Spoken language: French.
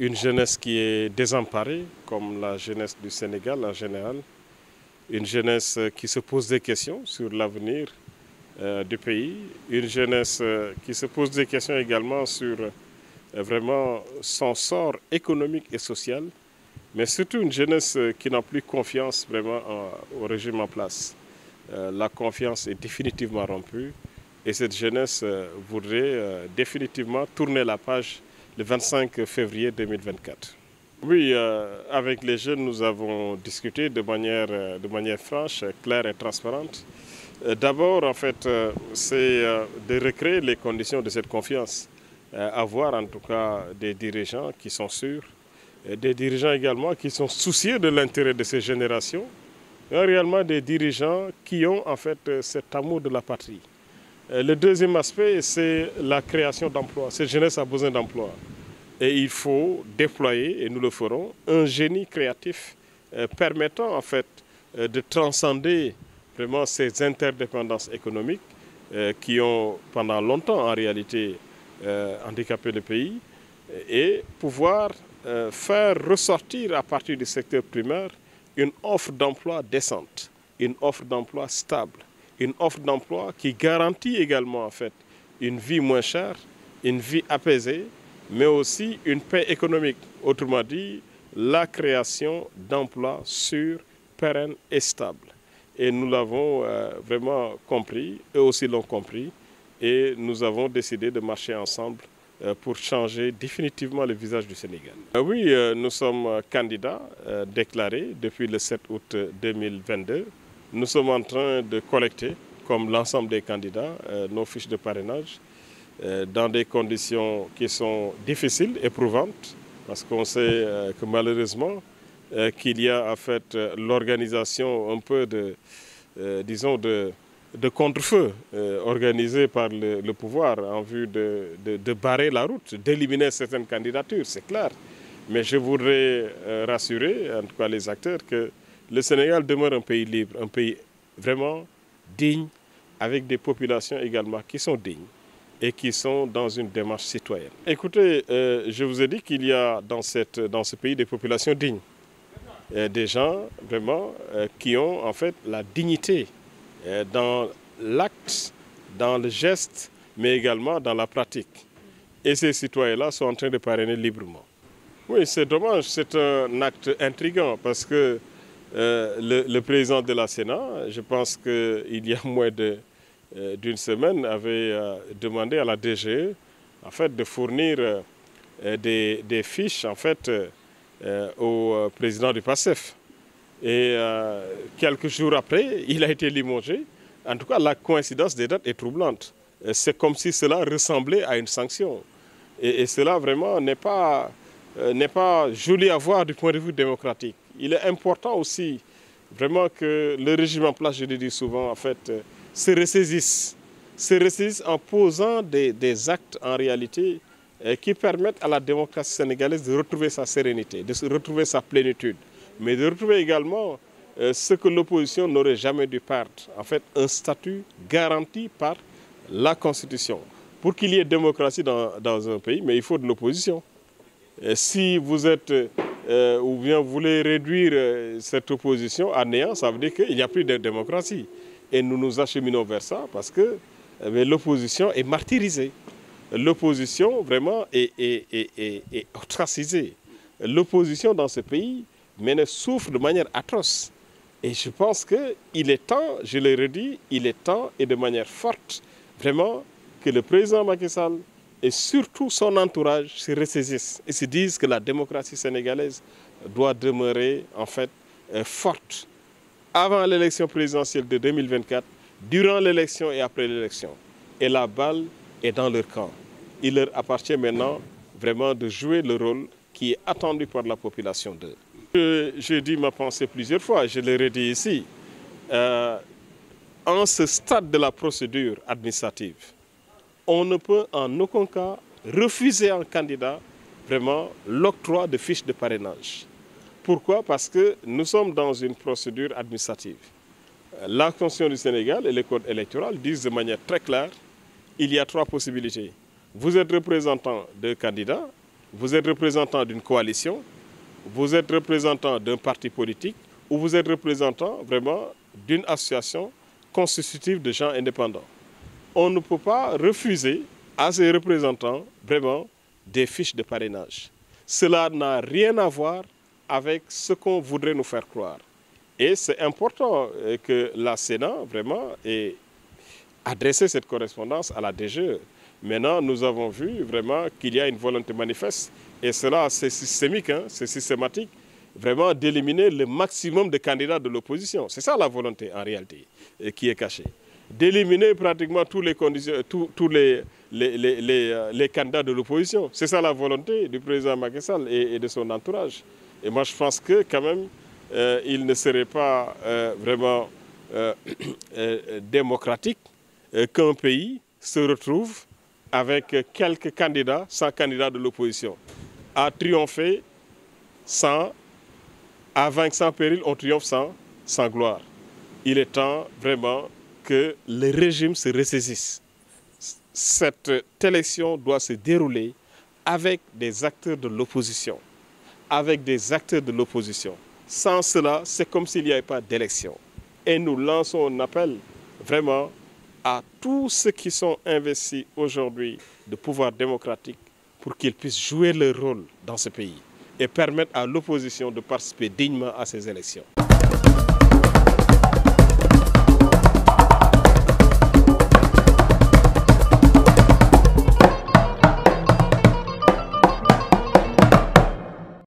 une jeunesse qui est désemparée, comme la jeunesse du Sénégal en général, une jeunesse qui se pose des questions sur l'avenir du pays, une jeunesse qui se pose des questions également sur vraiment son sort économique et social, mais surtout une jeunesse qui n'a plus confiance vraiment au régime en place. La confiance est définitivement rompue et cette jeunesse voudrait définitivement tourner la page le 25 février 2024. Oui, avec les jeunes, nous avons discuté de manière franche, claire et transparente. D'abord, en fait, c'est de recréer les conditions de cette confiance. Avoir en tout cas des dirigeants qui sont sûrs, des dirigeants également qui sont soucieux de l'intérêt de ces générations, et réellement des dirigeants qui ont en fait cet amour de la patrie. Le deuxième aspect, c'est la création d'emplois. Cette jeunesse a besoin d'emplois. Et il faut déployer, et nous le ferons, un génie créatif permettant en fait de transcender vraiment ces interdépendances économiques qui ont pendant longtemps en réalité handicapé le pays et pouvoir faire ressortir à partir du secteur primaire une offre d'emploi décente, une offre d'emploi stable, une offre d'emploi qui garantit également en fait une vie moins chère, une vie apaisée, mais aussi une paix économique. Autrement dit, la création d'emplois sûrs, pérennes et stables. Et nous l'avons vraiment compris, eux aussi l'ont compris, et nous avons décidé de marcher ensemble pour changer définitivement le visage du Sénégal. Oui, nous sommes candidats déclarés depuis le 7 août 2022. Nous sommes en train de collecter, comme l'ensemble des candidats, nos fiches de parrainage dans des conditions qui sont difficiles, éprouvantes, parce qu'on sait que malheureusement, qu'il y a en fait l'organisation un peu disons de contre-feu organisé par le pouvoir en vue de barrer la route, d'éliminer certaines candidatures, c'est clair. Mais je voudrais rassurer, en tout cas les acteurs, que le Sénégal demeure un pays libre, un pays vraiment digne, avec des populations également qui sont dignes et qui sont dans une démarche citoyenne. Écoutez, je vous ai dit qu'il y a dans ce pays des populations dignes. Des gens vraiment qui ont en fait la dignité dans l'acte, dans le geste, mais également dans la pratique. Et ces citoyens-là sont en train de parrainer librement. Oui, c'est dommage, c'est un acte intriguant parce que le président de la Sénat, je pense qu'il y a moins d'une semaine, avait demandé à la DGE en fait, de fournir des fiches en fait, au président du PASTEF. Et quelques jours après, il a été limogé. En tout cas, la coïncidence des dates est troublante. C'est comme si cela ressemblait à une sanction. Et cela vraiment n'est pas joli à voir du point de vue démocratique. Il est important aussi vraiment que le régime en place, je le dis souvent, en fait, se ressaisisse en posant des actes en réalité qui permettent à la démocratie sénégalaise de retrouver sa sérénité, de retrouver sa plénitude, mais de retrouver également ce que l'opposition n'aurait jamais dû perdre, en fait un statut garanti par la Constitution. Pour qu'il y ait démocratie dans un pays, mais il faut de l'opposition. Si vous êtes, ou bien vous voulez réduire cette opposition à néant, ça veut dire qu'il n'y a plus de démocratie. Et nous nous acheminons vers ça parce que l'opposition est martyrisée. L'opposition vraiment est ostracisée. L'opposition dans ce pays souffre de manière atroce. Et je pense qu'il est temps, je l'ai redit, il est temps et de manière forte, vraiment, que le président Macky Sall et surtout son entourage se ressaisissent et se disent que la démocratie sénégalaise doit demeurer en fait forte avant l'élection présidentielle de 2024, durant l'élection et après l'élection. Et la balle est dans leur camp. Il leur appartient maintenant vraiment de jouer le rôle qui est attendu par la population d'eux. J'ai dit ma pensée plusieurs fois, je l'ai redit ici. En ce stade de la procédure administrative, on ne peut en aucun cas refuser à un candidat vraiment l'octroi de fiches de parrainage. Pourquoi? Parce que nous sommes dans une procédure administrative. La Constitution du Sénégal et le Code électoral disent de manière très claire, il y a trois possibilités. Vous êtes représentant de candidats, Vous êtes représentant d'une coalition, vous êtes représentant d'un parti politique ou vous êtes représentant vraiment d'une association constitutive de gens indépendants. On ne peut pas refuser à ces représentants vraiment des fiches de parrainage. Cela n'a rien à voir avec ce qu'on voudrait nous faire croire. Et c'est important que la Sénat vraiment ait adressé cette correspondance à la DGE. Maintenant, nous avons vu vraiment qu'il y a une volonté manifeste, et cela c'est systémique, c'est systématique, vraiment d'éliminer le maximum de candidats de l'opposition. C'est ça la volonté en réalité qui est cachée. D'éliminer pratiquement tous les candidats de l'opposition. C'est ça la volonté du président Macky Sall et de son entourage. Et moi je pense que quand même, il ne serait pas vraiment démocratique qu'un pays se retrouve avec quelques candidats, 100 candidats de l'opposition, à triompher sans, à vaincre sans péril, on triomphe sans gloire. Il est temps vraiment que le régime se ressaisisse. Cette élection doit se dérouler avec des acteurs de l'opposition. Avec des acteurs de l'opposition. Sans cela, c'est comme s'il n'y avait pas d'élection. Et nous lançons un appel vraiment à tous ceux qui sont investis aujourd'hui de pouvoir démocratique pour qu'ils puissent jouer leur rôle dans ce pays et permettre à l'opposition de participer dignement à ces élections.